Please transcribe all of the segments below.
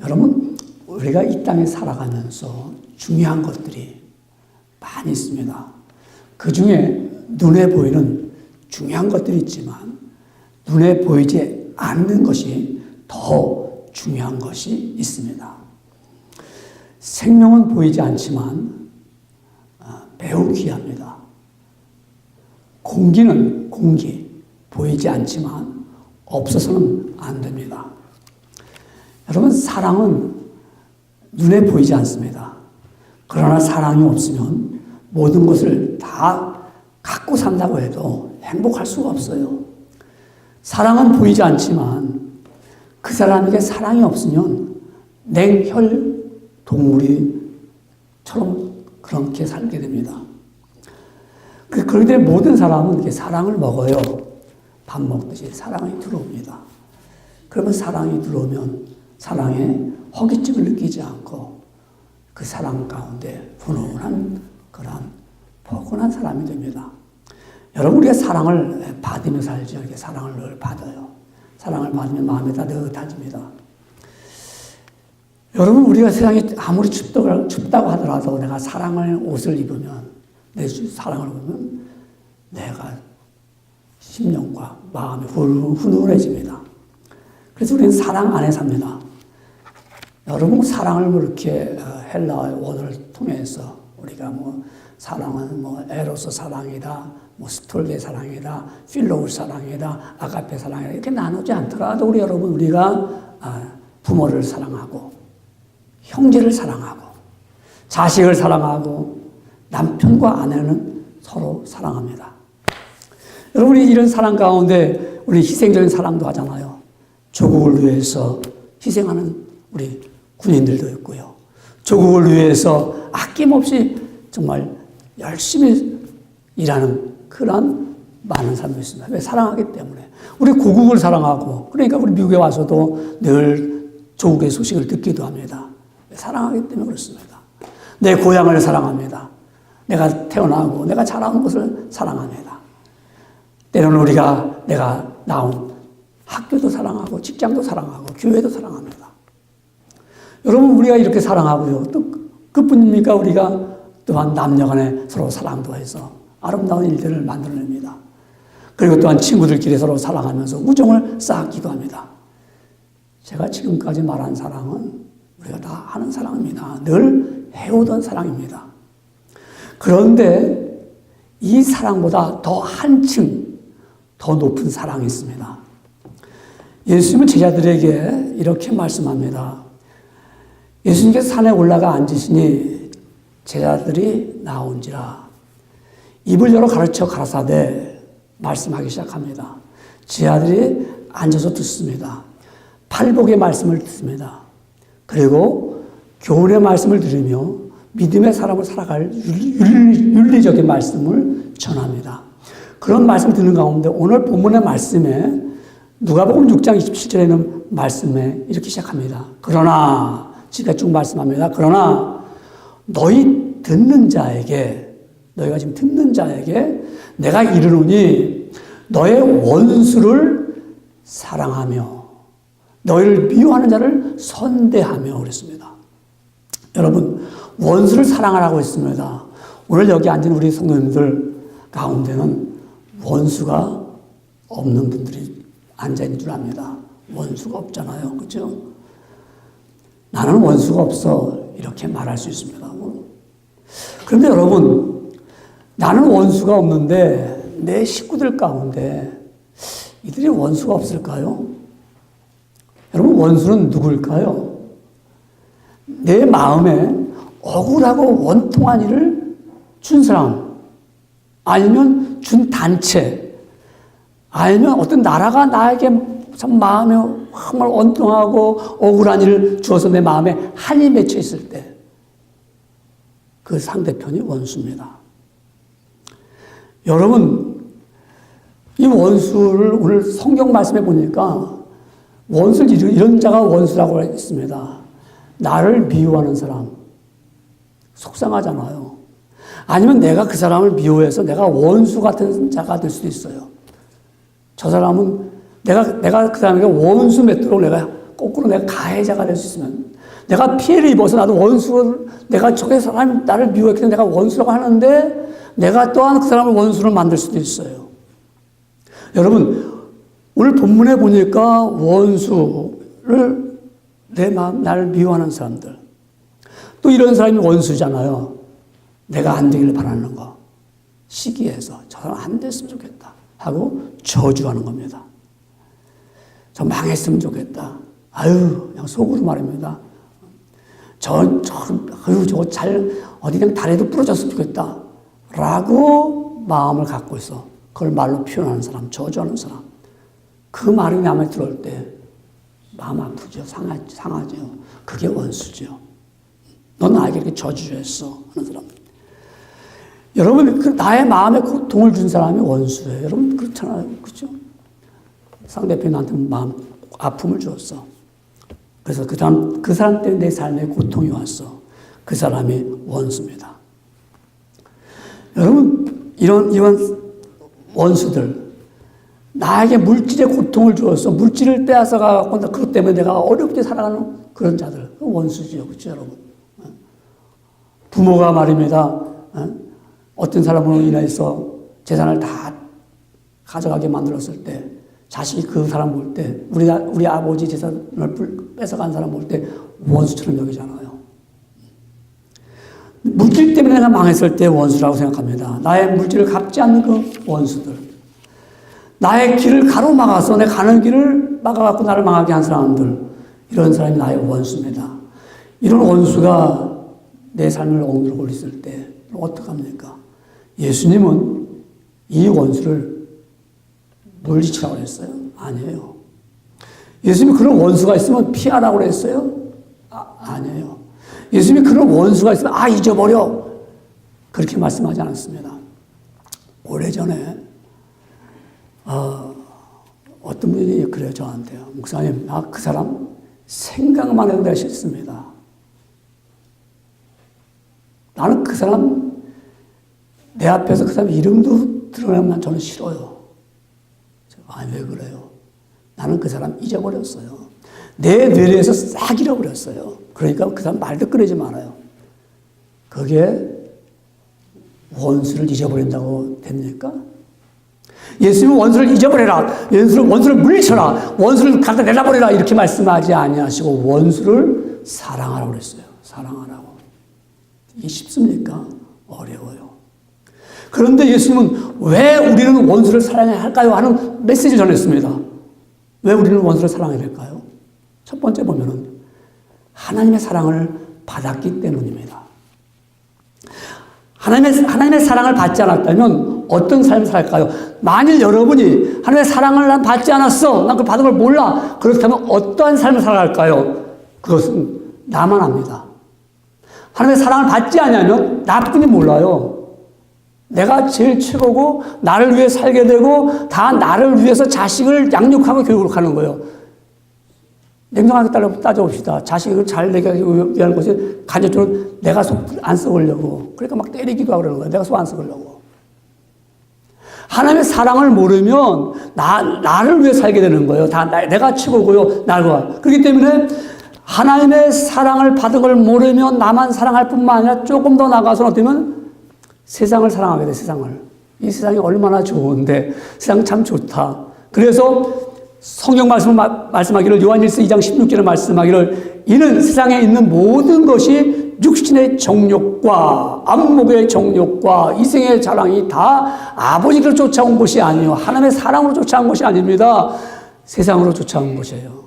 여러분, 우리가 이 땅에 살아가면서 중요한 것들이 많이 있습니다. 그 중에 눈에 보이는 중요한 것들이 있지만 눈에 보이지 않는 것이 더 중요한 것이 있습니다. 생명은 보이지 않지만 매우 귀합니다. 공기는 보이지 않지만 없어서는 안 됩니다. 여러분, 사랑은 눈에 보이지 않습니다. 그러나 사랑이 없으면 모든 것을 다 갖고 산다고 해도 행복할 수가 없어요. 사랑은 보이지 않지만 그 사람에게 사랑이 없으면 냉혈 동물이처럼 그렇게 살게 됩니다. 그렇기 때문에 모든 사람은 이렇게 사랑을 먹어요. 밥 먹듯이 사랑이 들어옵니다. 그러면 사랑이 들어오면 사랑에 허기짐을 느끼지 않고 그 사랑 가운데 훈훈한 그런 포근한 사람이 됩니다. 여러분, 우리가 사랑을 받으며 살죠. 이렇게 사랑을 늘 받아요. 사랑을 받으면 마음이 따뜻해집니다. 여러분, 우리가 세상이 아무리 춥다고 하더라도 내가 사랑을 옷을 입으면, 내 사랑을 입으면 내가 심령과 마음이 훈훈해집니다. 그래서 우리는 사랑 안에 삽니다. 여러분, 사랑을 이렇게 헬라 원어를 통해서 우리가 사랑은 에로스 사랑이다, 스톨게 사랑이다, 필로우 사랑이다, 아가페 사랑이다 이렇게 나누지 않더라도 우리가 부모를 사랑하고 형제를 사랑하고 자식을 사랑하고 남편과 아내는 서로 사랑합니다. 여러분이 이런 사랑 가운데 우리 희생적인 사랑도 하잖아요. 조국을 위해서 희생하는 우리 군인들도 있고요. 조국을 위해서 아낌없이 정말 열심히 일하는 그런 많은 사람도 있습니다. 왜? 사랑하기 때문에. 우리 고국을 사랑하고, 그러니까 우리 미국에 와서도 늘 조국의 소식을 듣기도 합니다. 사랑하기 때문에 그렇습니다. 내 고향을 사랑합니다. 내가 태어나고 내가 자라온 곳을 사랑합니다. 때로는 내가 나온 학교도 사랑하고 직장도 사랑하고 교회도 사랑합니다. 여러분, 우리가 이렇게 사랑하고요. 또 그뿐입니까? 우리가 또한 남녀간에 서로 사랑도 해서 아름다운 일들을 만들어냅니다. 그리고 또한 친구들끼리 서로 사랑하면서 우정을 쌓기도 합니다. 제가 지금까지 말한 사랑은 우리가 다 하는 사랑입니다. 늘 해오던 사랑입니다. 그런데 이 사랑보다 더 한층 더 높은 사랑이 있습니다. 예수님은 제자들에게 이렇게 말씀합니다. 예수님께서 산에 올라가 앉으시니 제자들이 나온지라 입을 열어 가르쳐 가라사대 말씀하기 시작합니다. 제자들이 앉아서 듣습니다. 팔복의 말씀을 듣습니다. 그리고 교훈의 말씀을 들으며 믿음의 사람을 살아갈 윤리적인 말씀을 전합니다. 그런 말씀을 듣는 가운데 오늘 본문의 말씀에 누가복음 6장 27절에는 말씀에 이렇게 시작합니다. 그러나 지금 쭉 말씀합니다. 그러나 너희가 지금 듣는 자에게 내가 이르노니 너의 원수를 사랑하며 너희를 미워하는 자를 선대하며 그랬습니다. 여러분, 원수를 사랑하라고 했습니다. 오늘 여기 앉은 우리 성도님들 가운데는 원수가 없는 분들이 앉아있는 줄 압니다. 원수가 없잖아요. 그렇죠? 나는 원수가 없어 이렇게 말할 수 있습니다. 그런데 여러분, 나는 원수가 없는데 내 식구들 가운데 이들이 원수가 없을까요? 여러분, 원수는 누구일까요? 내 마음에 억울하고 원통한 일을 준 사람, 아니면 준 단체, 아니면 어떤 나라가 나에게 참 마음에 정말 원통하고 억울한 일을 주어서 내 마음에 한이 맺혀 있을 때 그 상대편이 원수입니다. 여러분, 이 원수를 오늘 성경 말씀에 보니까 원수를 이런 자가 원수라고 했습니다. 나를 미워하는 사람. 속상하잖아요. 아니면 내가 그 사람을 미워해서 내가 원수 같은 자가 될 수도 있어요. 저 사람은 내가 그 사람에게 원수 맺도록 내가 거꾸로 내가 가해자가 될 수 있으면, 내가 피해를 입어서 나도 원수를, 내가 저게 사람이 나를 미워했기 때문에 내가 원수라고 하는데 내가 또한 그 사람을 원수로 만들 수도 있어요. 여러분, 오늘 본문에 보니까 원수를 내 마음, 나를 미워하는 사람들, 또 이런 사람이 원수잖아요. 내가 안 되기를 바라는 거. 시기해서 저 사람 안 됐으면 좋겠다 하고 저주하는 겁니다. 저 망했으면 좋겠다. 아유, 그냥 속으로 말입니다. 저거 어디 그냥 다리도 부러졌으면 좋겠다. 라고 마음을 갖고 있어. 그걸 말로 표현하는 사람, 저주하는 사람. 그 말이 내 마음에 들어올 때 마음 아프죠. 상하죠. 그게 원수죠. 넌 나에게 이렇게 저주했어. 하는 사람. 여러분, 나의 마음에 고통을 준 사람이 원수예요. 여러분, 그렇잖아요. 그렇죠? 상대편이 나한테 마음 아픔을 주었어. 그래서 그 사람 때문에 내 삶에 고통이 왔어. 그 사람이 원수입니다. 여러분, 이런 원수들, 나에게 물질의 고통을 주었어. 물질을 빼앗아 가고 그것 때문에 내가 어렵게 살아가는 그런 자들, 그 원수지요. 그렇죠, 여러분? 부모가 말입니다. 어떤 사람으로 인해서 재산을 다 가져가게 만들었을 때, 자식이 그 사람 볼 때, 우리 아버지 재산을 뺏어간 사람 볼 때 원수처럼 여기잖아요. 물질 때문에 내가 망했을 때 원수라고 생각합니다. 나의 물질을 갚지 않는 그 원수들. 나의 길을 가로막아서 내 가는 길을 막아갖고 나를 망하게 한 사람들. 이런 사람이 나의 원수입니다. 이런 원수가 내 삶을 엉들고 있을 때 어떡합니까? 예수님은 이 원수를 물리치라고 그랬어요? 아니에요. 예수님이 그런 원수가 있으면 피하라고 그랬어요? 아니에요. 예수님이 그런 원수가 있으면 잊어버려. 그렇게 말씀하지 않았습니다. 오래전에 어떤 분이 그래요, 저한테요. 목사님, 그 사람 생각만 해도 내가 싫습니다. 나는 그 사람 내 앞에서 그 사람 이름도 드러내면 저는 싫어요. 왜 그래요? 나는 그 사람 잊어버렸어요. 내 뇌리에서 싹 잃어버렸어요. 그러니까 그 사람 말도 꺼내지 말아요. 그게 원수를 잊어버린다고 됩니까? 예수님은 원수를 잊어버려라. 원수를 물리쳐라. 원수를 갖다 내다버려라. 이렇게 말씀하지 아니하시고 원수를 사랑하라고 그랬어요. 사랑하라고. 이게 쉽습니까? 어려워요. 그런데 예수님은 왜 우리는 원수를 사랑해야 할까요? 하는 메시지를 전했습니다. 왜 우리는 원수를 사랑해야 될까요? 첫 번째 보면은 하나님의 사랑을 받았기 때문입니다. 하나님의 사랑을 받지 않았다면 어떤 삶을 살까요? 만일 여러분이 하나님의 사랑을 난 받지 않았어. 난 그걸 받은 걸 몰라. 그렇다면 어떠한 삶을 살아갈까요? 그것은 나만 압니다. 하나님의 사랑을 받지 않으면 나뿐이 몰라요. 내가 제일 최고고 나를 위해 살게 되고 다 나를 위해서 자식을 양육하고 교육을 하는 거예요. 냉정하게 따져봅시다. 자식을 잘 되게 하기 위한 것이 간접적으로 내가 속 안 썩으려고. 그러니까 막 때리기도 하고 그러는 거예요. 내가 속 안 썩으려고. 하나님의 사랑을 모르면 나를 위해 살게 되는 거예요. 다 내가 최고고요. 나가. 그렇기 때문에 하나님의 사랑을 받은 걸 모르면 나만 사랑할 뿐만 아니라 조금 더 나가서는 어쩌면 세상을 사랑하게 돼, 세상을. 이 세상이 얼마나 좋은데, 세상 참 좋다. 그래서 성경 말씀하기를, 요한일서 2장 16절에 말씀하기를, 이는 세상에 있는 모든 것이 육신의 정욕과 안목의 정욕과 이생의 자랑이 다 아버지를 쫓아온 것이 아니요 하나님의 사랑으로 쫓아온 것이 아닙니다. 세상으로 쫓아온 것이에요.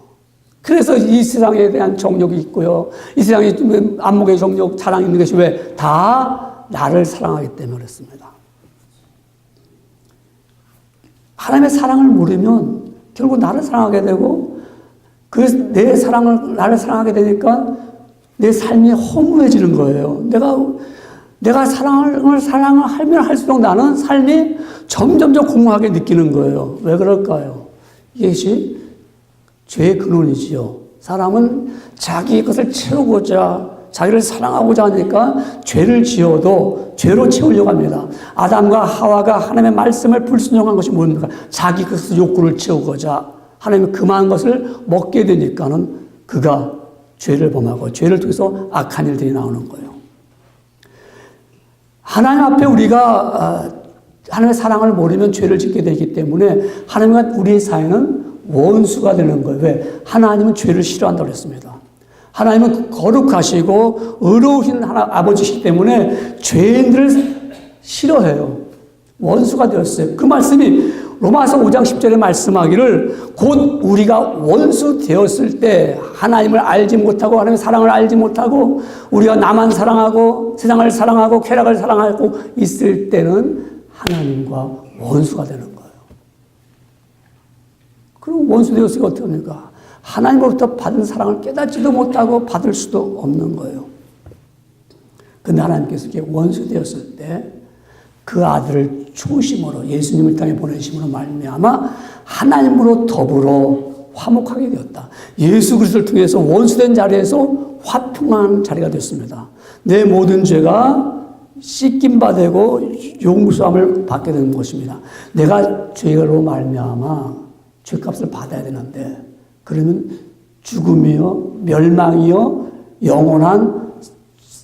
그래서 이 세상에 대한 정욕이 있고요. 이 세상에 안목의 정욕, 자랑이 있는 것이 왜? 다 나를 사랑하기 때문에 그렇습니다. 하나님의 사랑을 모르면 결국 나를 사랑하게 되고 나를 사랑하게 되니까 내 삶이 허무해지는 거예요. 내가 사랑을 하면 할수록 나는 삶이 점점 공허하게 느끼는 거예요. 왜 그럴까요? 이것이 죄의 근원이지요. 사람은 자기 것을 채우고자 자기를 사랑하고자 하니까 죄를 지어도 죄로 채우려고 합니다. 아담과 하와가 하나님의 말씀을 불순종한 것이 뭡니까? 자기 것을 욕구를 채우고자 하나님의 금한 것을 먹게 되니까는 그가 죄를 범하고 죄를 통해서 악한 일들이 나오는 거예요. 하나님 앞에 우리가 하나님의 사랑을 모르면 죄를 짓게 되기 때문에 하나님과 우리의 사이는 원수가 되는 거예요. 왜? 하나님은 죄를 싫어한다고 그랬습니다. 하나님은 거룩하시고 의로우신 아버지시기 때문에 죄인들을 싫어해요. 원수가 되었어요. 그 말씀이 로마서 5장 10절에 말씀하기를 곧 우리가 원수 되었을 때 하나님을 알지 못하고 하나님의 사랑을 알지 못하고 우리가 나만 사랑하고 세상을 사랑하고 쾌락을 사랑하고 있을 때는 하나님과 원수가 되는 거예요. 그리고 원수 되었으니까 어떻게 합니까? 하나님으로부터 받은 사랑을 깨닫지도 못하고 받을 수도 없는 거예요. 근데 하나님께서 이렇게 원수 되었을 때 그 아들을 초심으로 예수님을 땅에 보내심으로 말미암아 하나님으로 더불어 화목하게 되었다. 예수 그리스도를 통해서 원수된 자리에서 화평한 자리가 됐습니다. 내 모든 죄가 씻김 받고 용서함을 받게 되는 것입니다. 내가 죄로 말미암아 죄값을 받아야 되는데 그러면 죽음이요 멸망이요 영원한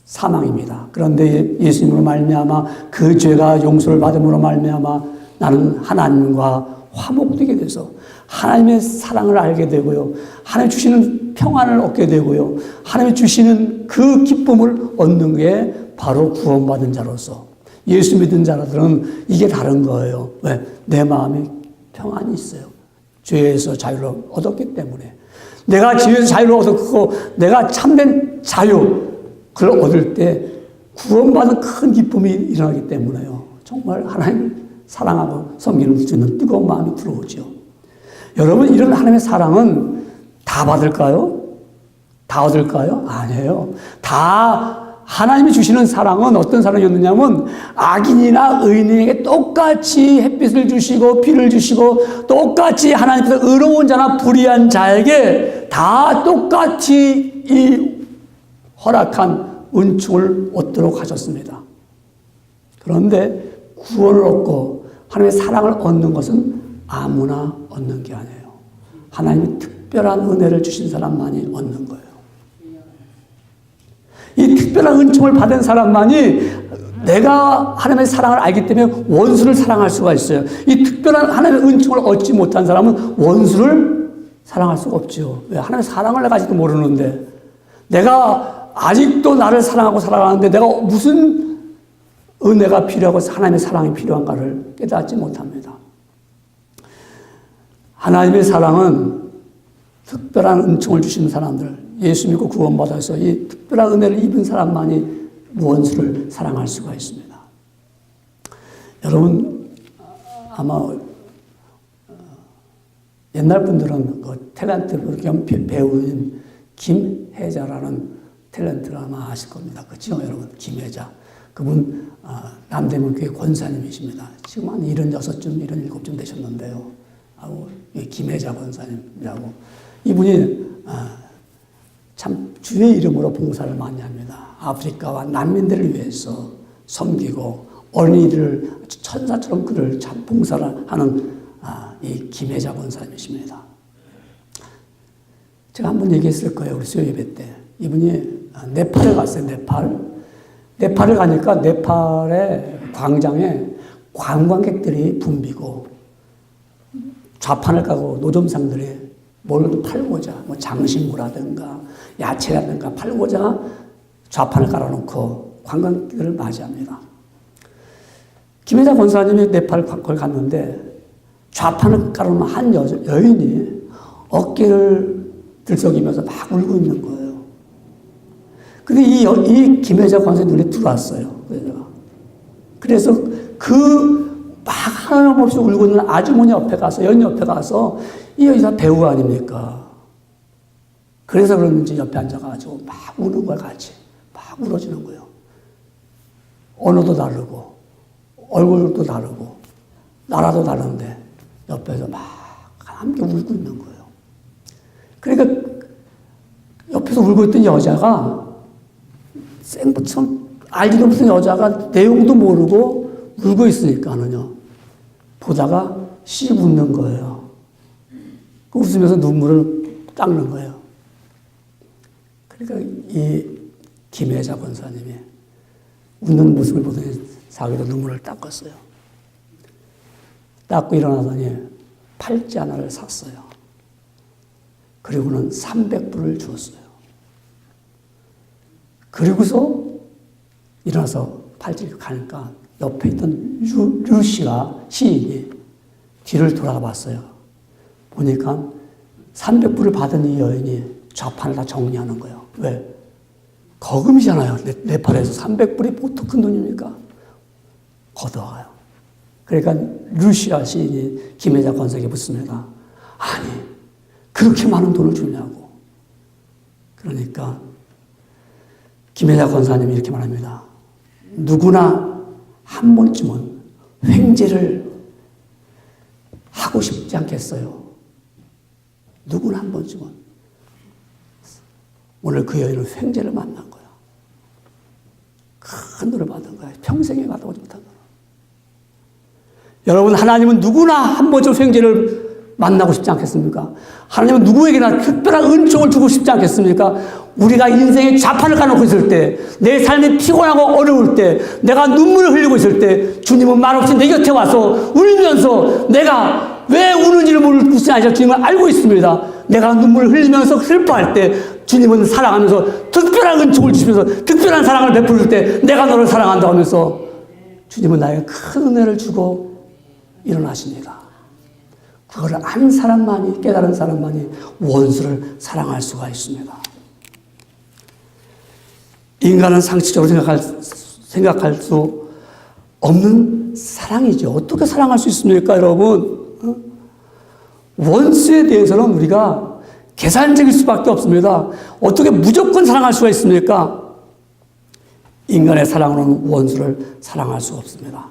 사망입니다. 그런데 예수님으로 말미암아 그 죄가 용서를 받음으로 말미암아 나는 하나님과 화목되게 돼서 하나님의 사랑을 알게 되고요. 하나님 주시는 평안을 얻게 되고요. 하나님 주시는 그 기쁨을 얻는 게 바로 구원받은 자로서 예수 믿은 자들은 이게 다른 거예요. 왜? 내 마음에 평안이 있어요. 죄에서 자유를 얻었기 때문에. 내가 죄에서 자유를 얻었고 내가 참된 자유 그걸 얻을 때 구원받은 큰 기쁨이 일어나기 때문에요. 정말 하나님을 사랑하고 섬기는 수 있는 뜨거운 마음이 들어오죠. 여러분 이런 하나님의 사랑은 다 받을까요? 다 얻을까요? 아니에요. 다 하나님이 주시는 사랑은 어떤 사랑이었느냐면 악인이나 의인에게 똑같이 햇빛을 주시고 비를 주시고 똑같이 하나님께서 의로운 자나 불의한 자에게 다 똑같이 이 허락한 은총을 얻도록 하셨습니다. 그런데 구원을 얻고 하나님의 사랑을 얻는 것은 아무나 얻는 게 아니에요. 하나님이 특별한 은혜를 주신 사람만이 얻는 거예요. 이 특별한 은총을 받은 사람만이 내가 하나님의 사랑을 알기 때문에 원수를 사랑할 수가 있어요. 이 특별한 하나님의 은총을 얻지 못한 사람은 원수를 사랑할 수가 없죠. 왜? 하나님의 사랑을 내가 아직도 모르는데 내가 아직도 나를 사랑하고 살아가는데 내가 무슨 은혜가 필요하고 하나님의 사랑이 필요한가를 깨닫지 못합니다. 하나님의 사랑은 특별한 은총을 주시는 사람들, 예수 믿고 구원받아서 이 특별한 은혜를 입은 사람만이 원수를 사랑할 수가 있습니다. 여러분 아마 옛날 분들은 그 탤런트 겸 배우인 김혜자라는 탤런트를 아마 아실 겁니다. 그렇죠, 여러분? 김혜자. 그분 남대문 교회 권사님이십니다. 지금 한 76쯤, 77쯤 되셨는데요. 김혜자 권사님이라고. 이분이 참 주의 이름으로 봉사를 많이 합니다. 아프리카와 난민들을 위해서 섬기고 어린이들을 천사처럼 그를 참 봉사를 하는 이 김혜자 권사님이십니다. 제가 한번 얘기했을 거예요. 우리 수요 예배 때. 이분이 네팔에 갔어요. 네팔을 가니까 네팔의 광장에 관광객들이 붐비고 좌판을 까고 노점상들이 뭘 팔고자 뭐 장신구라든가 야채라든가 팔고자 좌판을 깔아놓고 관광객들을 맞이합니다. 김혜자 권사님이 네팔 거기 갔는데 좌판을 깔아놓은 한 여인이 어깨를 들썩이면서 막 울고 있는 거예요. 근데 이 김혜자 권사님 눈에 들어왔어요. 그래서 막 하나님없이 울고 있는 아주머니 옆에 가서, 여인 옆에 가서, 이 여자 배우 아닙니까? 그래서 그런지 옆에 앉아가지고 막 우는 거야, 같이. 막 울어지는 거예요. 언어도 다르고, 얼굴도 다르고, 나라도 다른데, 옆에서 막 함께 울고 있는 거예요. 그러니까, 옆에서 울고 있던 여자가, 알지도 못한 여자가 내용도 모르고 울고 있으니까는요. 보다가 씩 웃는 거예요. 웃으면서 눈물을 닦는 거예요. 그러니까 이 김혜자 권사님이 웃는 모습을 보더니 자기도 눈물을 닦았어요. 닦고 일어나더니 팔찌 하나를 샀어요. 그리고는 300불을 주었어요. 그리고서 일어나서 팔찌를 가니까 옆에 있던 류 씨가 시인이 뒤를 돌아가 봤어요. 보니까 300불을 받은 이 여인이 좌판을 다 정리하는 거예요. 왜? 거금이잖아요. 네팔에서 300불이 보통 큰 돈입니까? 걷어와요. 그러니까 루시아 시인이 김혜자 권사에게 묻습니다. 아니, 그렇게 많은 돈을 주냐고. 그러니까 김혜자 권사님이 이렇게 말합니다. 누구나 한 번쯤은 횡재를 하고 싶지 않겠어요. 누구나 한 번쯤은. 오늘 그 여인은 횡재를 만난 거야. 큰 돈을 받은 거야. 평생에 받아보지 못한 거야. 여러분, 하나님은 누구나 한 번쯤 횡재를 만나고 싶지 않겠습니까? 하나님은 누구에게나 특별한 은총을 주고 싶지 않겠습니까? 우리가 인생의 좌판을 가놓고 있을 때, 내 삶이 피곤하고 어려울 때, 내가 눈물을 흘리고 있을 때, 주님은 말없이 내 곁에 와서 울면서 내가 왜 우는지를 묻지 않으실 주님을 알고 있습니다. 내가 눈물을 흘리면서 슬퍼할 때, 주님은 사랑하면서 특별한 은총을 주시면서 특별한 사랑을 베풀 때, 내가 너를 사랑한다 하면서 주님은 나에게 큰 은혜를 주고 일어나십니다. 그걸 아는 사람만이, 깨달은 사람만이 원수를 사랑할 수가 있습니다. 인간은 상식적으로 생각할 수 없는 사랑이죠. 어떻게 사랑할 수 있습니까, 여러분? 원수에 대해서는 우리가 계산적일 수밖에 없습니다. 어떻게 무조건 사랑할 수가 있습니까? 인간의 사랑으로는 원수를 사랑할 수가 없습니다.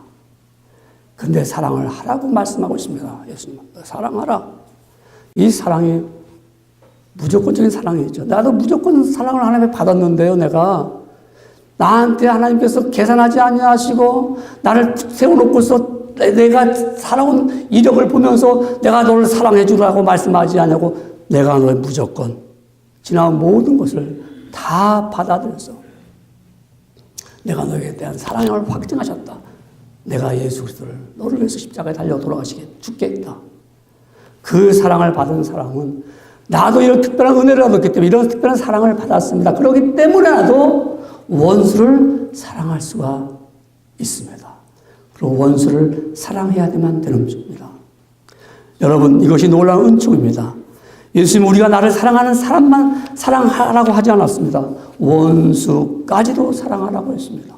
근데 사랑을 하라고 말씀하고 있습니다. 예수님, 사랑하라. 이 사랑이 무조건적인 사랑이죠. 나도 무조건 사랑을 하나님께 받았는데요, 내가. 나한테 하나님께서 계산하지 아니하시고 나를 세워놓고서 내가 살아온 이력을 보면서 내가 너를 사랑해 주라고 말씀하지 않냐고 내가 너의 무조건 지나온 모든 것을 다 받아들여서 내가 너에게 대한 사랑을 확증하셨다. 내가 예수 그리스도를 너를 위해서 십자가에 달려 돌아가시게 죽겠다. 그 사랑을 받은 사람은 나도 이런 특별한 은혜를 얻었기 때문에 이런 특별한 사랑을 받았습니다. 그렇기 때문에 나도 원수를 사랑할 수가 있습니다. 그리고 원수를 사랑해야만 되는 것입니다. 여러분, 이것이 놀라운 은총입니다. 예수님은 우리가 나를 사랑하는 사람만 사랑하라고 하지 않았습니다. 원수까지도 사랑하라고 했습니다.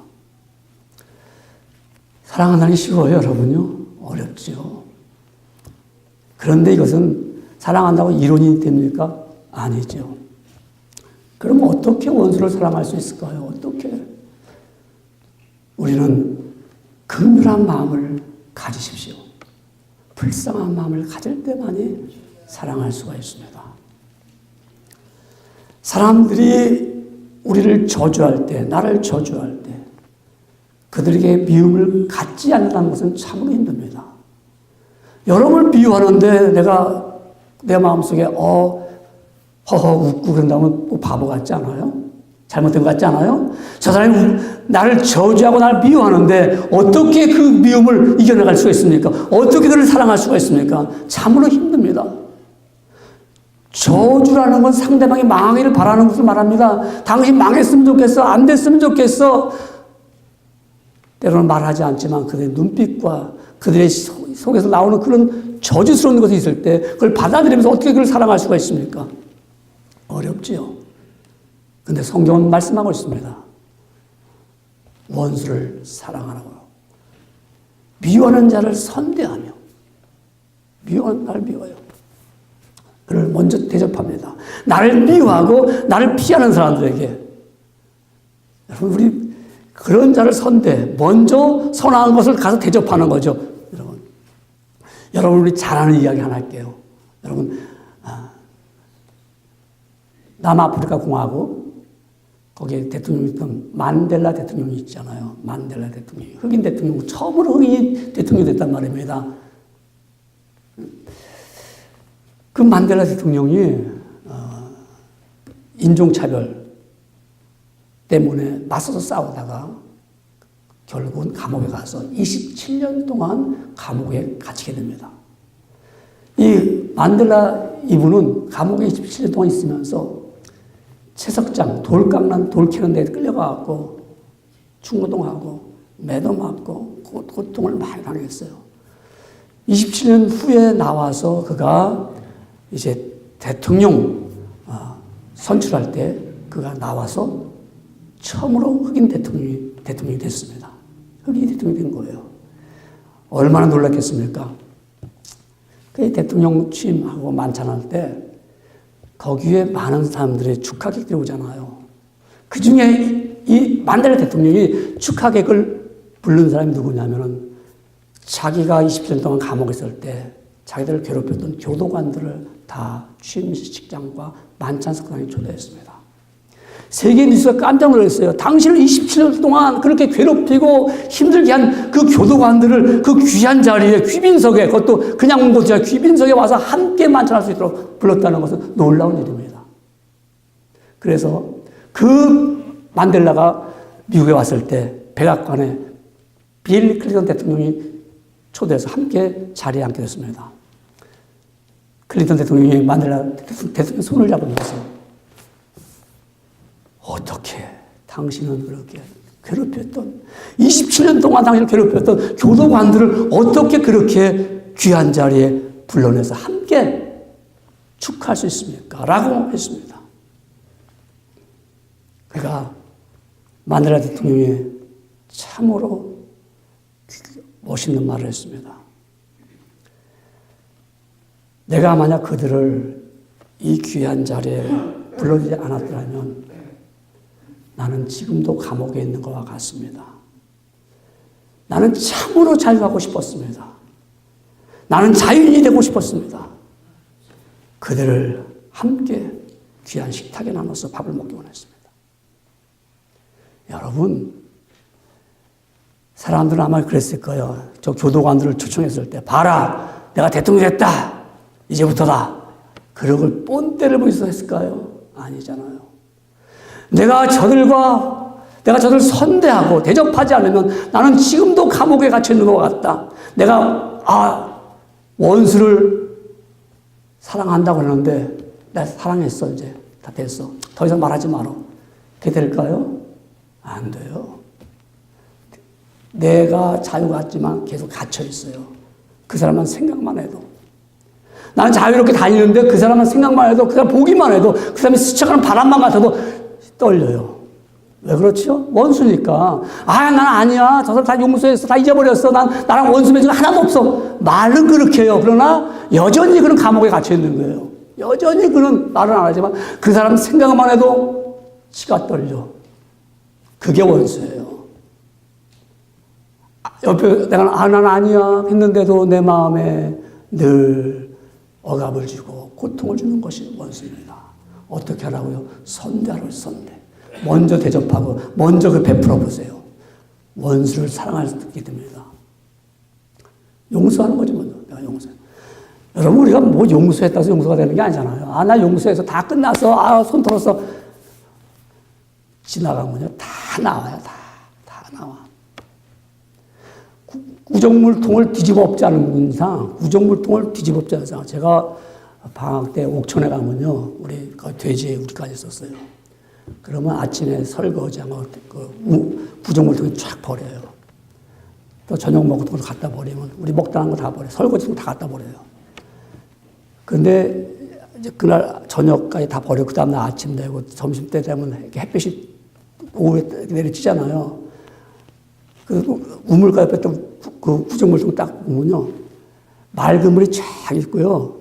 사랑하는 게 쉬워요, 여러분요? 어렵죠. 그런데 이것은 사랑한다고 이론이 됩니까? 아니죠. 그럼 어떻게 원수를 사랑할 수 있을까요? 어떻게? 우리는 긍휼한 마음을 가지십시오. 불쌍한 마음을 가질 때만이 사랑할 수가 있습니다. 사람들이 우리를 저주할 때, 나를 저주할 때 그들에게 미움을 갖지 않는다는 것은 참으로 힘듭니다. 여러분을 비유하는데 내가 내 마음속에 허허 웃고 그런다면 뭐 바보 같지 않아요? 잘못된 것 같지 않아요? 저 사람이 나를 저주하고 나를 미워하는데 어떻게 그 미움을 이겨나갈 수가 있습니까? 어떻게 그를 사랑할 수가 있습니까? 참으로 힘듭니다. 저주라는 건 상대방이 망하기를 바라는 것을 말합니다. 당신 망했으면 좋겠어. 안 됐으면 좋겠어. 때로는 말하지 않지만 그들의 눈빛과 그들의 속에서 나오는 그런 저주스러운 것이 있을 때 그걸 받아들이면서 어떻게 그를 사랑할 수가 있습니까? 어렵지요. 근데 성경은 말씀하고 있습니다. 원수를 사랑하라고. 미워하는 자를 선대하며 미워하는 나를 미워요. 그를 먼저 대접합니다. 나를 미워하고 나를 피하는 사람들에게 여러분 우리 그런 자를 먼저 선한 것을 가서 대접하는 거죠. 여러분 우리 잘 아는 이야기 하나 할게요. 여러분 남아프리카 공화국 거기에 대통령이 있던 만델라 대통령이 있잖아요. 만델라 대통령이 흑인 대통령 처음으로 흑인이 대통령이 됐단 말입니다. 그 만델라 대통령이 인종차별 때문에 맞서서 싸우다가 결국은 감옥에 가서 27년 동안 감옥에 갇히게 됩니다. 이 만델라 이분은 감옥에 27년 동안 있으면서 채석장, 돌 깎는, 돌 캐는 데 끌려가고 충고동하고 매도 맞고 고통을 많이 당했어요. 27년 후에 나와서 그가 이제 대통령 선출할 때 그가 나와서 처음으로 흑인 대통령이 됐습니다. 흑인 대통령이 된 거예요. 얼마나 놀랐겠습니까? 그 대통령 취임하고 만찬할 때 거기에 많은 사람들이 축하객들이 오잖아요. 그 중에 이 만델라 대통령이 축하객을 부른 사람이 누구냐면은 자기가 27년 동안 감옥에 있을 때 자기들을 괴롭혔던 교도관들을 다 취임식장과 만찬 식당에 초대했습니다. 세계 뉴스가 깜짝 놀랐어요. 당신을 27년 동안 그렇게 괴롭히고 힘들게 한 그 교도관들을 그 귀한 자리에 귀빈석에, 그것도 그냥 온 곳이 아니라 귀빈석에 와서 함께 만찬할 수 있도록 불렀다는 것은 놀라운 일입니다. 그래서 그 만델라가 미국에 왔을 때 백악관에 빌 클린턴 대통령이 초대해서 함께 자리에 앉게 됐습니다. 클린턴 대통령이 만델라 대통령 손을 잡으면서 어떻게 당신은 그렇게 괴롭혔던 27년 동안 당신을 괴롭혔던 교도관들을 어떻게 그렇게 귀한 자리에 불러내서 함께 축하할 수 있습니까? 라고 했습니다. 그가 만델라 대통령이 참으로 멋있는 말을 했습니다. 내가 만약 그들을 이 귀한 자리에 불러주지 않았더라면 나는 지금도 감옥에 있는 것과 같습니다. 나는 참으로 자유하고 싶었습니다. 나는 자유인이 되고 싶었습니다. 그들을 함께 귀한 식탁에 나눠서 밥을 먹기 원했습니다. 여러분, 사람들은 아마 그랬을 거예요. 저 교도관들을 초청했을 때, 봐라, 내가 대통령이 됐다. 이제부터다. 그런 뻔때를 보여서 했을까요? 아니잖아요. 내가 저들 선대하고 대접하지 않으면 나는 지금도 감옥에 갇혀 있는 것 같다. 내가, 원수를 사랑한다고 하는데, 내가 사랑했어, 이제. 다 됐어. 더 이상 말하지 마라. 그게 될까요? 안 돼요. 내가 자유 같지만 계속 갇혀 있어요. 그 사람은 생각만 해도. 나는 자유롭게 다니는데 그 사람은 생각만 해도, 그 사람 보기만 해도, 그 사람이 스쳐가는 바람만 같아도 떨려요. 왜 그렇죠? 원수니까. 나는 아니야. 저 사람 다 용서했어. 다 잊어버렸어. 나랑 원수 맺은 거 하나도 없어. 말은 그렇게 해요. 그러나 여전히 그는 감옥에 갇혀 있는 거예요. 여전히 그는 말은 안 하지만 그 사람 생각만 해도 치가 떨려. 그게 원수예요. 옆에 내가 난 아니야 했는데도 내 마음에 늘 억압을 주고 고통을 주는 것이 원수입니다. 어떻게 하라고요? 선대하라고 선대. 먼저 대접하고 먼저 그 베풀어 보세요. 원수를 사랑할 수 있게 됩니다. 용서하는 거지 먼저. 내가 용서해. 여러분, 우리가 뭐 용서했다고 해서 용서가 되는 게 아니잖아요. 나 용서해서 다 끝났어. 손 털었어. 지나가면요 다 나와요. 다 나와. 구정물통을 뒤집어 엎지 않은 이상, 구정물통을 뒤집어 엎지 않은 이상, 제가 방학 때 옥천에 가면요, 우리 돼지 우리까지 썼어요. 그러면 아침에 설거지하고 구정물통에 쫙 버려요. 또 저녁 먹은 걸 갖다 버리면 우리 먹다 한 거 다 버려요. 설거지 다 갖다 버려요. 근데 이제 그날 저녁까지 다 버리고 그 다음날 아침 되고 점심 때 되면 햇빛이 오후에 내리치잖아요. 그 우물가 옆에 또 그 구정물통 딱 보면요, 맑은 물이 쫙 있고요.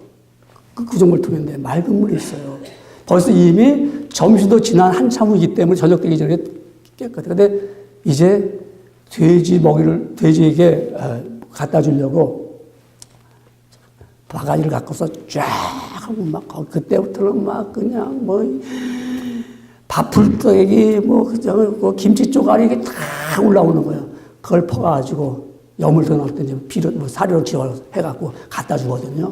그 구정물통인데 맑은 물이 있어요. 벌써 이미 점심도 지난 한참 후이기 때문에 저녁 되기 전에 깨끗해요. 근데 이제 돼지에게 갖다 주려고 바가지를 갖고서 쫙 하고 막, 그때부터는 막 그냥 밥풀떡이 김치 쪼가리 이게 다 올라오는 거예요. 그걸 퍼가지고 여물터 넣을 때 사료를 지어 해갖고 갖다 주거든요.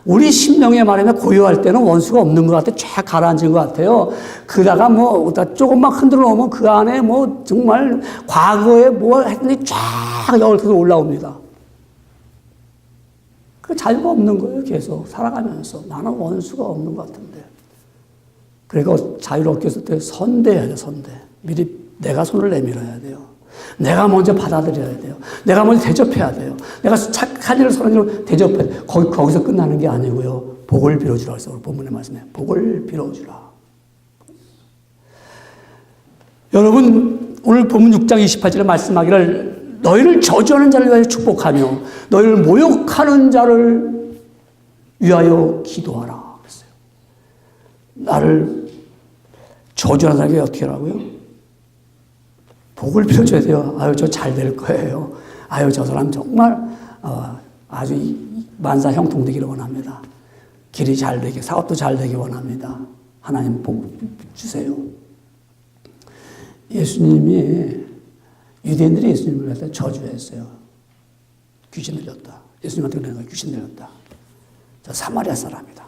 우리 심령에 말하면 고요할 때는 원수가 없는 것 같아요. 쫙 가라앉은 것 같아요. 그러다가 뭐 조금만 흔들어 놓으면 그 안에 뭐 정말 과거에 뭐 했더니 쫙 얽혀서 올라옵니다. 그 자유가 없는 거예요. 계속 살아가면서 나는 원수가 없는 것 같은데. 그리고 자유롭게 했을 때 선대해야 돼요. 선대. 미리 내가 손을 내밀어야 돼요. 내가 먼저 받아들여야 돼요. 내가 먼저 대접해야 돼요. 내가 착한 일을 선한 일을 대접해야 돼요. 거기서 끝나는 게 아니고요. 복을 빌어주라 그래서 본문의 말씀에 복을 빌어주라. 여러분 오늘 본문 6장 28절에 말씀하기를 너희를 저주하는 자를 위하여 축복하며 너희를 모욕하는 자를 위하여 기도하라 그랬어요. 나를 저주하는 사람에게 어떻게 하라고요? 복을 빌어줘야 돼요. 아유, 저 잘 될 거예요. 아유, 저 사람 정말 아주 만사 형통되기를 원합니다. 길이 잘 되게, 사업도 잘 되기 원합니다. 하나님 복 주세요. 예수님이 유대인들이 예수님을 갖다 저주했어요. 귀신 들렸다. 예수님한테 그러는 거예요. 귀신 들렸다. 저 사마리아 사람이다.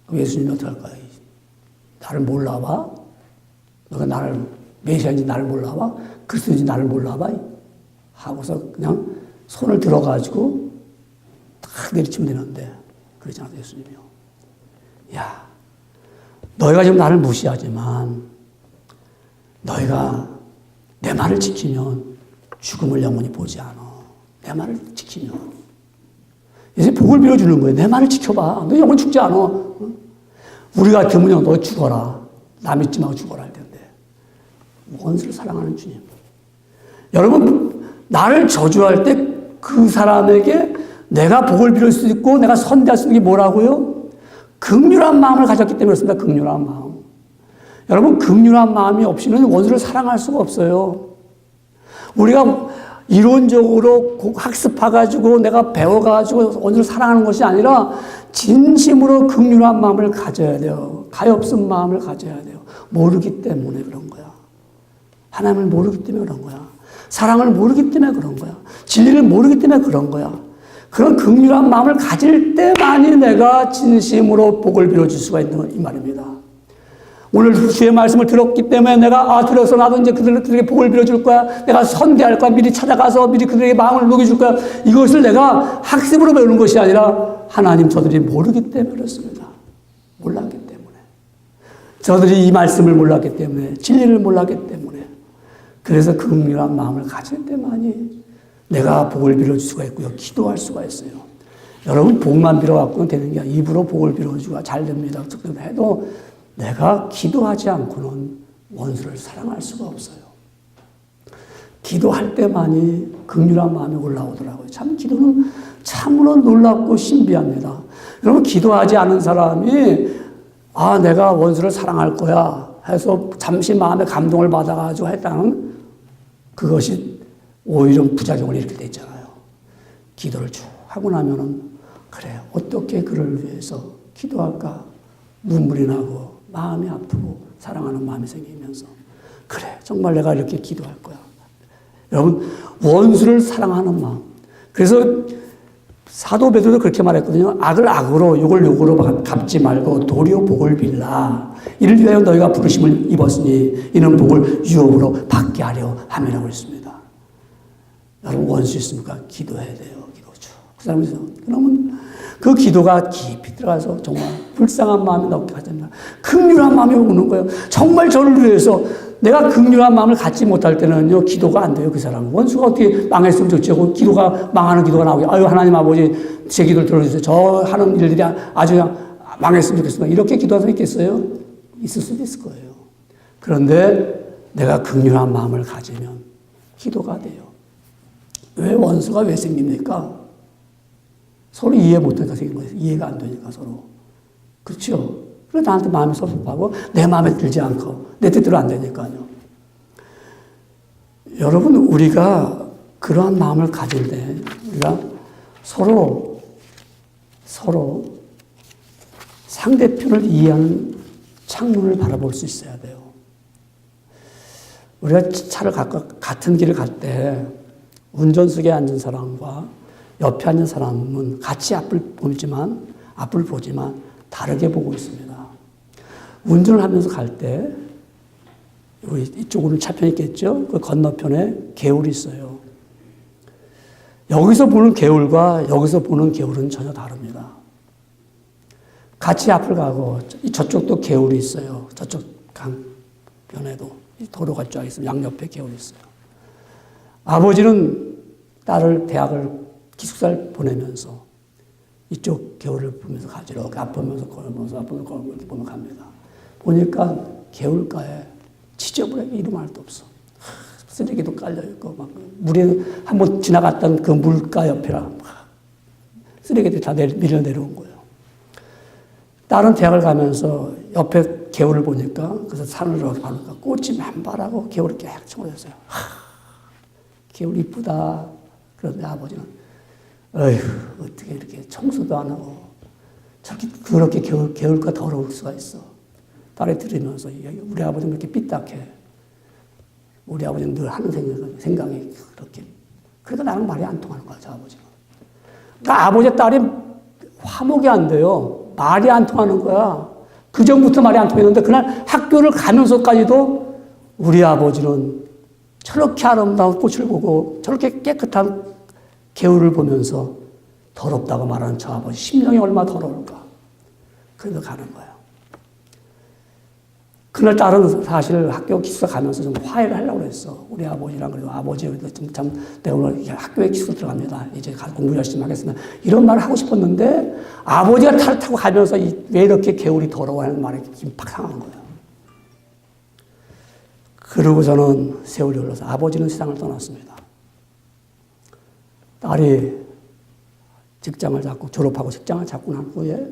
그럼 예수님이 어떻게 할까요? 나를 몰라봐? 너가 나를 메시아인지 나를 몰라봐? 그리스도인지 나를 몰라봐? 하고서 그냥 손을 들어가지고 탁 내리치면 되는데 그러지 않아요, 예수님이요. 야, 너희가 지금 나를 무시하지만 너희가 내 말을 지키면 죽음을 영원히 보지 않아. 내 말을 지키면. 이제 복을 빌어주는 거예요. 내 말을 지켜봐. 너 영원히 죽지 않아. 우리 같으면 너 죽어라. 나 믿지 말고 죽어라 할 텐데. 원수를 사랑하는 주님. 여러분, 나를 저주할 때 그 사람에게 내가 복을 빌을 수 있고 내가 선대할 수 있는 게 뭐라고요? 긍휼한 마음을 가졌기 때문에 그렇습니다. 긍휼한 마음. 여러분, 긍휼한 마음이 없이는 원수를 사랑할 수가 없어요. 우리가 이론적으로 학습해가지고 내가 배워가지고 원수를 사랑하는 것이 아니라 진심으로 긍휼한 마음을 가져야 돼요. 가엾은 마음을 가져야 돼요. 모르기 때문에 그런 거야. 하나님을 모르기 때문에 그런 거야. 사랑을 모르기 때문에 그런 거야. 진리를 모르기 때문에 그런 거야. 그런 긍휼한 마음을 가질 때만이 내가 진심으로 복을 빌어줄 수가 있는 이 말입니다. 오늘 주의 말씀을 들었기 때문에 내가 들어서 나도 이제 그들에게 복을 빌어줄 거야. 내가 선대할 거야. 미리 찾아가서 미리 그들에게 마음을 녹여줄 거야. 이것을 내가 학습으로 배우는 것이 아니라 하나님 저들이 모르기 때문에 그렇습니다. 몰랐기 때문에. 저들이 이 말씀을 몰랐기 때문에 진리를 몰랐기 때문에 그래서 긍휼한 마음을 가질 때만이 내가 복을 빌어줄 수가 있고요. 기도할 수가 있어요. 여러분 복만 빌어갖고는 되는 게 아니라 입으로 복을 빌어주고 잘 됩니다. 해도 내가 기도하지 않고는 원수를 사랑할 수가 없어요. 기도할 때만이 긍휼한 마음이 올라오더라고요. 참 기도는 참으로 놀랍고 신비합니다. 여러분 기도하지 않은 사람이 내가 원수를 사랑할 거야 해서 잠시 마음의 감동을 받아가지고 했다는 그것이 오히려 부작용을 일으킬 때 있잖아요. 기도를 쭉 하고 나면은 그래 어떻게 그를 위해서 기도할까 눈물이 나고 마음이 아프고 사랑하는 마음이 생기면서 그래 정말 내가 이렇게 기도할 거야. 여러분 원수를 사랑하는 마음. 그래서 사도 베드로도 그렇게 말했거든요. 악을 악으로 욕을 욕으로 갚지 말고 도리어 복을 빌라. 이를 위하여 너희가 부르심을 입었으니 이는 복을 유업으로 받게 하려 함이라고 했습니다. 여러분 원수 있습니까? 기도해야 돼요. 기도 쭉. 그 사람에서 그러면 그 기도가 깊이 들어가서 정말 불쌍한 마음이 넣게 하잖아요. 긍휼한 마음이 오는 거예요. 정말 저를 위해서 내가 긍휼한 마음을 갖지 못할 때는요, 기도가 안 돼요, 그 사람은. 원수가 어떻게 망했으면 좋지? 기도가, 망하는 기도가 나오게. 아유, 하나님 아버지, 제 기도를 들어주세요. 저 하는 일들이 아주 그냥 망했으면 좋겠습니다. 이렇게 기도하는 사람이 있겠어요? 있을 수도 있을 거예요. 그런데 내가 긍휼한 마음을 가지면 기도가 돼요. 왜 원수가 왜 생깁니까? 서로 이해 못하니까 생긴 거예요. 이해가 안 되니까 서로. 그렇죠? 그래서 나한테 마음이 섭섭하고 내 마음에 들지 않고 내 뜻대로 안 되니까요. 여러분 우리가 그러한 마음을 가질 때 우리가 서로 상대편을 이해하는 창문을 바라볼 수 있어야 돼요. 우리가 차를 같은 길을 갈 때 운전석에 앉은 사람과 옆에 앉은 사람은 같이 앞을 보지만 다르게 보고 있습니다. 운전을 하면서 갈 때 이쪽으로는 차편이 있겠죠? 그 건너편에 개울이 있어요. 여기서 보는 개울과 여기서 보는 개울은 전혀 다릅니다. 같이 앞을 가고 저쪽도 개울이 있어요. 저쪽 강변에도 도로가 쫙 있어요. 양옆에 개울이 있어요. 아버지는 딸을 대학을 기숙사를 보내면서 이쪽 개울을 보면서 가죠. 이렇게 앞보면서 걸으면서 이렇게 보면 갑니다. 보니까 개울가에 지저분하게 이름 할 데 없어. 쓰레기도 깔려있고, 막, 물에 한번 지나갔던 그 물가 옆이라, 쓰레기들이 다 밀려 내려온 거예요. 딸은 대학을 가면서 옆에 개울을 보니까, 그래서 산을 이렇게 보니까 꽃이 만발하고 개울이 깨끗 청어졌어요. 개울 이쁘다. 그런데 아버지는, 어휴, 어떻게 이렇게 청소도 안 하고, 저렇게 그렇게 개울가 더러울 수가 있어. 딸이 들으면서, 우리 아버지는 이렇게 삐딱해. 우리 아버지는 늘 하는 생각이 그렇게. 그러니까 나랑 말이 안 통하는 거야, 저 아버지는. 그러니까 아버지 딸이 화목이 안 돼요. 말이 안 통하는 거야. 그 전부터 말이 안 통했는데, 그날 학교를 가면서까지도 우리 아버지는 저렇게 아름다운 꽃을 보고, 저렇게 깨끗한 개울을 보면서 더럽다고 말하는 저 아버지, 심령이 얼마나 더러울까. 그래서 가는 거야. 그날 딸은 사실 학교 기숙사 가면서 좀 화해를 하려고 그랬어. 우리 아버지랑. 그래도 아버지, 참, 내가 오늘 학교에 기숙사 들어갑니다. 이제 공부 열심히 하겠습니다. 이런 말을 하고 싶었는데, 아버지가 탈을 타고 가면서 왜 이렇게 개울이 더러워 하는 말이 지금 팍 상한 거예요. 그러고서는 세월이 흘러서 아버지는 세상을 떠났습니다. 딸이 직장을 잡고, 졸업하고 직장을 잡고 난 후에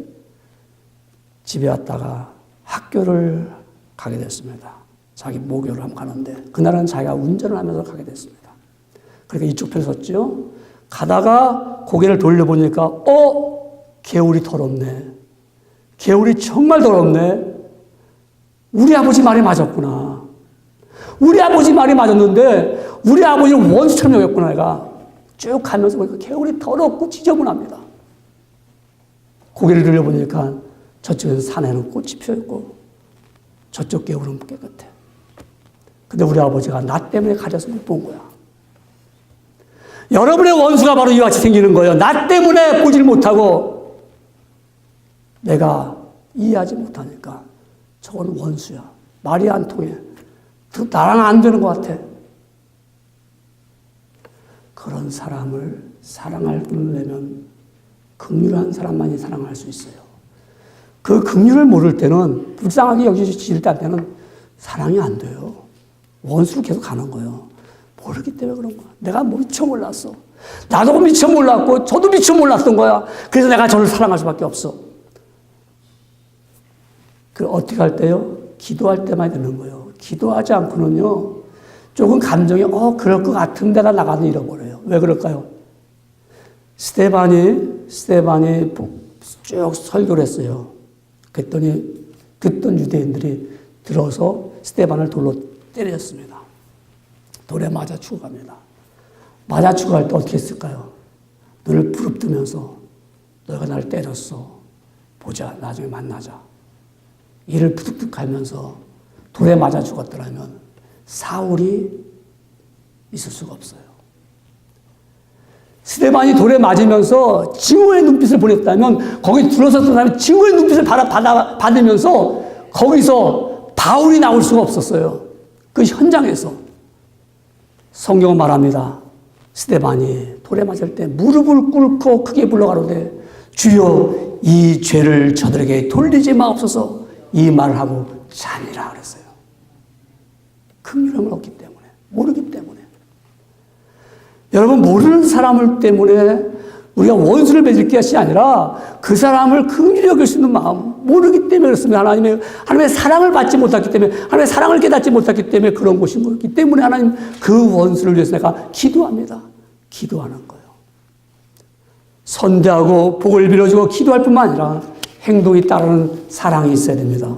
집에 왔다가 학교를 가게 됐습니다. 자기 모교를 한번 가는데 그날은 자기가 운전을 하면서 가게 됐습니다. 그러니까 이쪽 편에 섰죠. 가다가 고개를 돌려보니까 개울이 더럽네. 개울이 정말 더럽네. 우리 아버지 말이 맞았구나. 우리 아버지 말이 맞았는데 우리 아버지는 원수처럼 여겼구나. 내가 쭉 가면서 보니까 개울이 더럽고 지저분합니다. 고개를 돌려보니까 저쪽에서 산에는 꽃이 피어있고 저쪽 개울은 깨끗해. 근데 우리 아버지가 나 때문에 가려서 못 본 거야. 여러분의 원수가 바로 이와 같이 생기는 거예요. 나 때문에 보질 못하고 내가 이해하지 못하니까 저건 원수야. 말이 안 통해. 나랑 안 되는 것 같아. 그런 사람을 사랑하려면 긍휼한 사람만이 사랑할 수 있어요. 그 긍휼을 모를 때는, 불쌍하게 여기질 때는 사랑이 안 돼요. 원수로 계속 가는 거예요. 모르기 때문에 그런 거야. 내가 미처 몰랐어. 나도 미처 몰랐고 저도 미처 몰랐던 거야. 그래서 내가 저를 사랑할 수밖에 없어. 그 어떻게 할 때요? 기도할 때만 되는 거예요. 기도하지 않고는요, 조금 감정이 그럴 것 같은 데가 나가서 잃어버려요. 왜 그럴까요? 스데반이 쭉 설교를 했어요. 그랬더니 듣던 유대인들이 들어서 스데반을 돌로 때렸습니다. 돌에 맞아 죽어갑니다. 맞아 죽어갈 때 어떻게 했을까요? 너를 부릅뜨면서 너가 나를 때렸어. 보자. 나중에 만나자. 이를 부득득 갈면서 돌에 맞아 죽었더라면 사울이 있을 수가 없어요. 스데반이 돌에 맞으면서 증오의 눈빛을 보냈다면 거기 둘러섰던 사람이 증오의 눈빛을 받으면서 거기서 바울이 나올 수가 없었어요. 그 현장에서. 성경은 말합니다. 스데반이 돌에 맞을 때 무릎을 꿇고 크게 불러가로되 주여 이 죄를 저들에게 돌리지 마옵소서 이 말을 하고 자니라 그랬어요. 긍휼함을 얻기 때문에, 모르기 때문에. 여러분, 모르는 사람을 때문에 우리가 원수를 맺을 것이 아니라 그 사람을 긍휼히 여길 수 있는 마음, 모르기 때문에 그렇습니다. 하나님의 사랑을 받지 못했기 때문에, 하나님의 사랑을 깨닫지 못했기 때문에 그런 것인 거기 때문에 하나님 그 원수를 위해서 내가 기도합니다. 기도하는 거예요. 선대하고 복을 빌어주고 기도할 뿐만 아니라 행동이 따르는 사랑이 있어야 됩니다.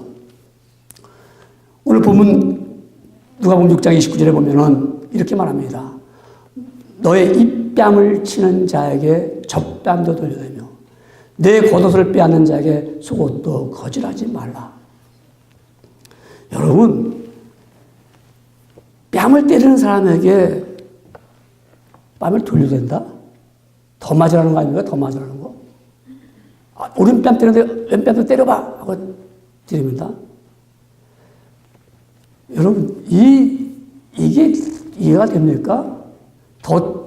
오늘 본문 누가복음 6장 29절에 보면은 이렇게 말합니다. 너의 입뺨을 치는 자에게 젖뺨도 돌려대며 내 겉옷을 빼앗는 자에게 속옷도 거절하지 말라. 여러분, 뺨을 때리는 사람에게 뺨을 돌려댄다? 더 맞으라는 거 아닙니까? 더 맞으라는 거. 오른뺨 때리는데 왼뺨도 때려봐 하고 드립니다. 여러분, 이게 이해가 됩니까? 더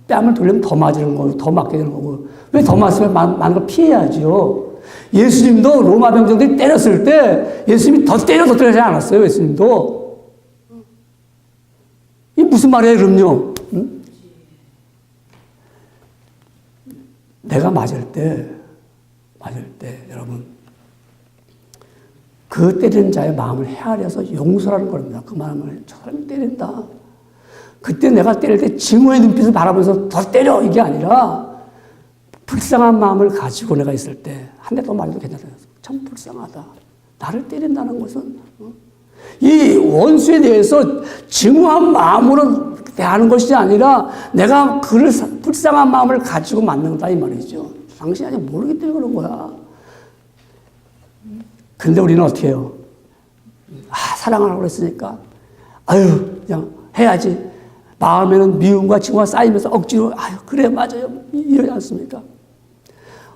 뺨을 돌리면 더 맞는 거고, 더 맞게 되는 거고. 왜 더 맞으면 많은 걸 피해야죠. 예수님도 로마 병정들이 때렸을 때 예수님이 더 때려지 않았어요, 예수님도. 이게 무슨 말이에요, 그럼요? 응? 내가 맞을 때, 여러분, 그 때리는 자의 마음을 헤아려서 용서라는 겁니다. 그 마음을, 저 사람이 때린다. 그때 내가 때릴 때 증오의 눈빛을 바라보면서 더 때려! 이게 아니라, 불쌍한 마음을 가지고 내가 있을 때, 한 대 더 맞아도 괜찮아요. 참 불쌍하다. 나를 때린다는 것은, 이 원수에 대해서 증오한 마음으로 대하는 것이 아니라, 내가 그를 불쌍한 마음을 가지고 맞는 거다, 이 말이죠. 당신이 아직 모르기 때문에 그런 거야. 근데 우리는 어떻게 해요? 사랑하라고 그랬으니까, 그냥 해야지. 마음에는 미움과 증오가 쌓이면서 억지로, 그래, 맞아요. 이러지 않습니까?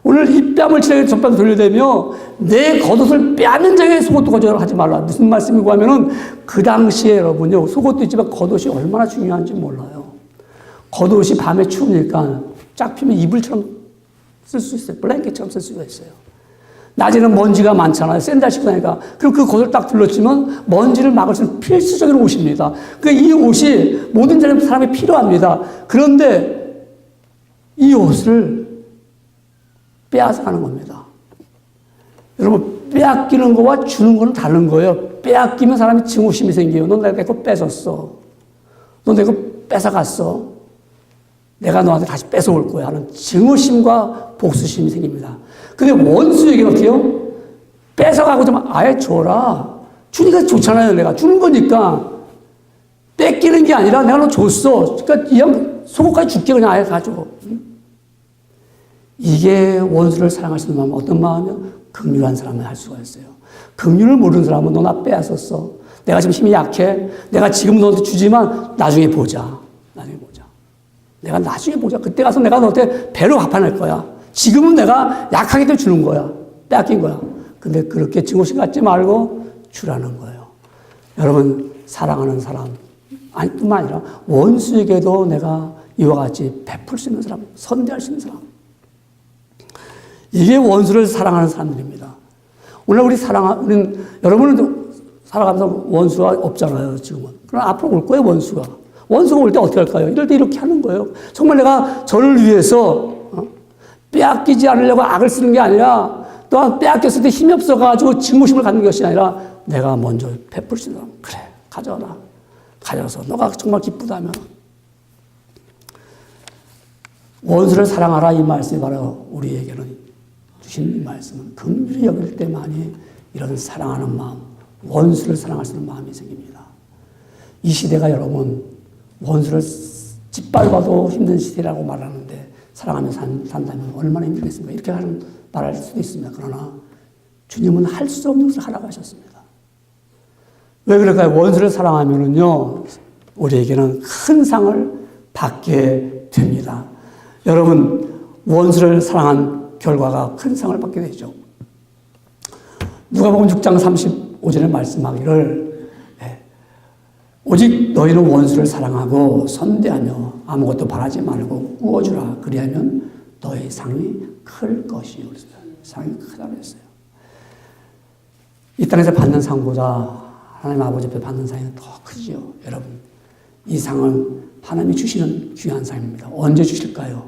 오늘 이 뺨을 지나게 젖뺨 돌려대며 내 겉옷을 빼앗는 자에게 속옷도 거절하지 말라. 무슨 말씀이고 하면은 그 당시에 여러분요, 속옷도 있지만 겉옷이 얼마나 중요한지 몰라요. 겉옷이 밤에 추우니까 쫙 피면 이불처럼 쓸 수 있어요. 블랭켓처럼 쓸 수가 있어요. 낮에는 먼지가 많잖아요. 샌들 신고 다니까. 그럼 그 겉을 딱 둘러치면 먼지를 막을 수 있는 필수적인 옷입니다. 이 옷이 모든 사람이 필요합니다. 그런데 이 옷을 빼앗아 가는 겁니다. 여러분, 빼앗기는 거와 주는 거는 다른 거예요. 빼앗기면 사람이 증오심이 생겨요. 넌 내가 내 거 뺏었어. 넌 내 거 뺏어갔어. 내가 너한테 다시 뺏어올 거야 하는 증오심과 복수심이 생깁니다. 근데 원수에게는 어떻게 해요? 뺏어가고 좀 아예 줘라. 주니까 좋잖아요. 내가 주는 거니까. 뺏기는 게 아니라 내가 너 줬어. 그러니까 이 형 속옷까지 줄게. 그냥 아예 가지고. 이게 원수를 사랑할 수 있는 마음은 어떤 마음이요? 긍휼한 사람은 할 수가 있어요. 긍휼을 모르는 사람은 너 나 빼앗았어. 내가 지금 힘이 약해. 내가 지금 너한테 주지만 나중에 보자. 나중에 보자. 내가 나중에 보자. 그때 가서 내가 너한테 배로 갚아낼 거야. 지금은 내가 약하게 때 주는 거야. 빼앗긴 거야. 근데 그렇게 증오심 갖지 말고 주라는 거예요. 여러분, 사랑하는 사람, 뿐만 아니라 원수에게도 내가 이와 같이 베풀 수 있는 사람, 선대할 수 있는 사람. 이게 원수를 사랑하는 사람들입니다. 오늘 우리는, 여러분은 살아가면서 원수가 없잖아요, 지금은. 그럼 앞으로 올 거예요, 원수가. 원수가 올 때 어떻게 할까요? 이럴 때 이렇게 하는 거예요. 정말 내가 저를 위해서 빼앗기지 않으려고 악을 쓰는 게 아니라 또한 빼앗겼을 때 힘이 없어가지고 증오심을 갖는 것이 아니라 내가 먼저 베풀 수 있는 사람. 그래, 가져와라. 가져와서 너가 정말 기쁘다면 원수를 사랑하라 이 말씀이 바로 우리에게는 주신 이 말씀은 긍휼히 여길 때만이 이런 사랑하는 마음, 원수를 사랑할 수 있는 마음이 생깁니다. 이 시대가 여러분 원수를 짓밟아도 힘든 시대라고 말하는데 사랑하며 산다면 얼마나 힘들겠습니까? 이렇게 말할 수도 있습니다. 그러나 주님은 할 수 없는 것을 하라고 하셨습니다. 왜 그럴까요? 원수를 사랑하면은요, 우리에게는 큰 상을 받게 됩니다. 여러분, 원수를 사랑한 결과가 큰 상을 받게 되죠. 누가복음 6장 35절에 말씀하기를 오직 너희는 원수를 사랑하고 선대하며 아무것도 바라지 말고 구워주라. 그리하면 너희 상이 클 것이요. 상이 크다고 했어요. 이 땅에서 받는 상보다 하나님 아버지 앞에 받는 상이 더 크지요. 여러분, 이 상은 하나님이 주시는 귀한 상입니다. 언제 주실까요?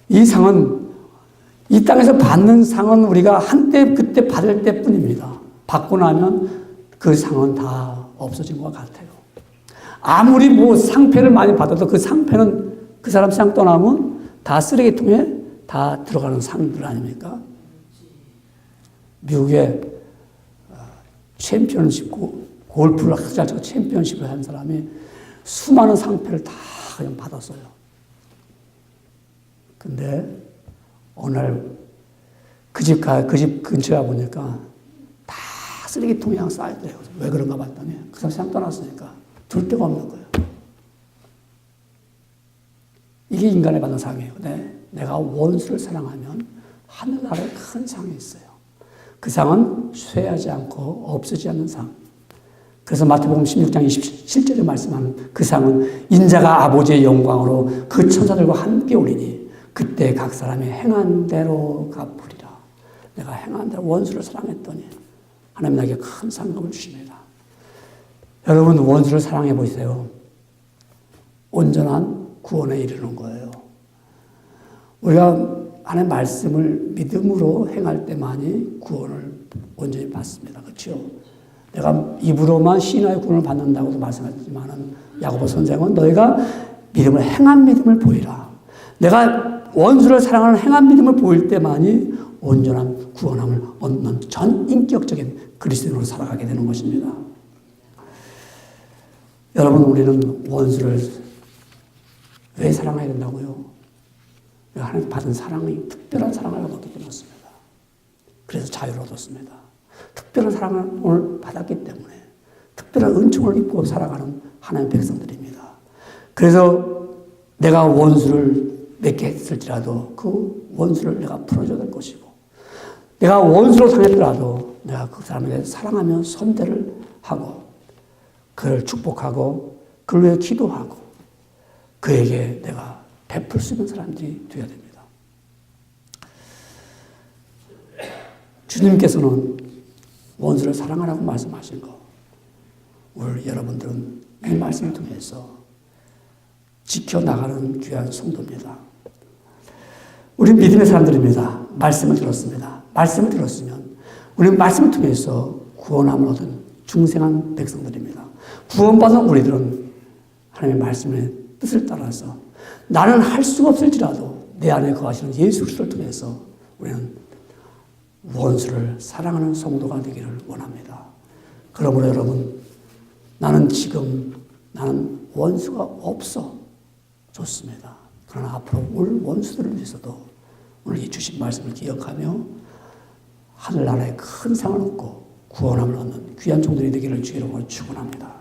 이 상은 이 땅에서 받는 상은 우리가 한때 그때 받을 때뿐입니다. 받고 나면 그 상은 다 없어진 것 같아요. 아무리 상패를 많이 받아도 그 상패는 그 사람 상 떠나면 다 쓰레기통에 다 들어가는 상들 아닙니까? 미국의 챔피언십, 골프를 잘 치고 챔피언십을 한 사람이 수많은 상패를 다 그냥 받았어요. 근데 어느 날 그 집 근처에 가보니까 다 쓰레기통이 그냥 쌓여있더래요. 왜 그런가 봤더니 그 사람 세상 떠났으니까 둘 데가 없는 거예요. 이게 인간의 받는 상이에요. 내가 원수를 사랑하면 하늘나라에 큰 상이 있어요. 그 상은 쇠하지 않고 없어지지 않는 상. 그래서 마태복음 16장 27절에 말씀하는 그 상은 인자가 아버지의 영광으로 그 천사들과 함께 오리니 그때 각 사람이 행한 대로 갚으리라. 내가 행한 대로 원수를 사랑했더니 하나님 나에게 큰 상급을 주십니다. 여러분 원수를 사랑해 보세요. 온전한 구원에 이르는 거예요. 우리가 하나님의 말씀을 믿음으로 행할 때만이 구원을 온전히 받습니다. 그렇죠? 내가 입으로만 신화의 구원을 받는다고도 말씀하셨지만 야고보 선생은 너희가 믿음을 행한 믿음을 보이라. 내가 원수를 사랑하는 행한 믿음을 보일 때만이 온전한 구원함을 얻는 전인격적인 그리스도인으로 살아가게 되는 것입니다. 여러분 우리는 원수를 왜 사랑해야 된다고요? 하나님 받은 사랑이 특별한 사랑을 얻었기 때문입니다. 그래서 자유를 얻었습니다. 특별한 사랑을 오늘 받았기 때문에 특별한 은총을 입고 살아가는 하나님의 백성들입니다. 그래서 내가 원수를 맺게 했을지라도 그 원수를 내가 풀어줘야 될 것이고 내가 원수로 당했더라도 내가 그 사람에 대해 사랑하며 선대를 하고 그를 축복하고 그를 위해 기도하고 그에게 내가 베풀 수 있는 사람들이 되어야 됩니다. 주님께서는 원수를 사랑하라고 말씀하신 거 오늘 여러분들은 이 말씀을 통해서 지켜나가는 귀한 성도입니다. 우리 믿음의 사람들입니다. 말씀을 들었습니다. 말씀을 들었으면 우리는 말씀을 통해서 구원함을 얻은 중생한 백성들입니다. 구원받은 우리들은 하나님의 말씀의 뜻을 따라서 나는 할 수가 없을지라도 내 안에 거하시는 예수 그리스도를 통해서 우리는 원수를 사랑하는 성도가 되기를 원합니다. 그러므로 여러분 나는 원수가 없어 좋습니다. 그러나 앞으로 올 원수들을 위해서도 오늘 이 주신 말씀을 기억하며 하늘나라의 큰 상을 얻고 구원함을 얻는 귀한 종들이 되기를 주의 이름으로 축원합니다.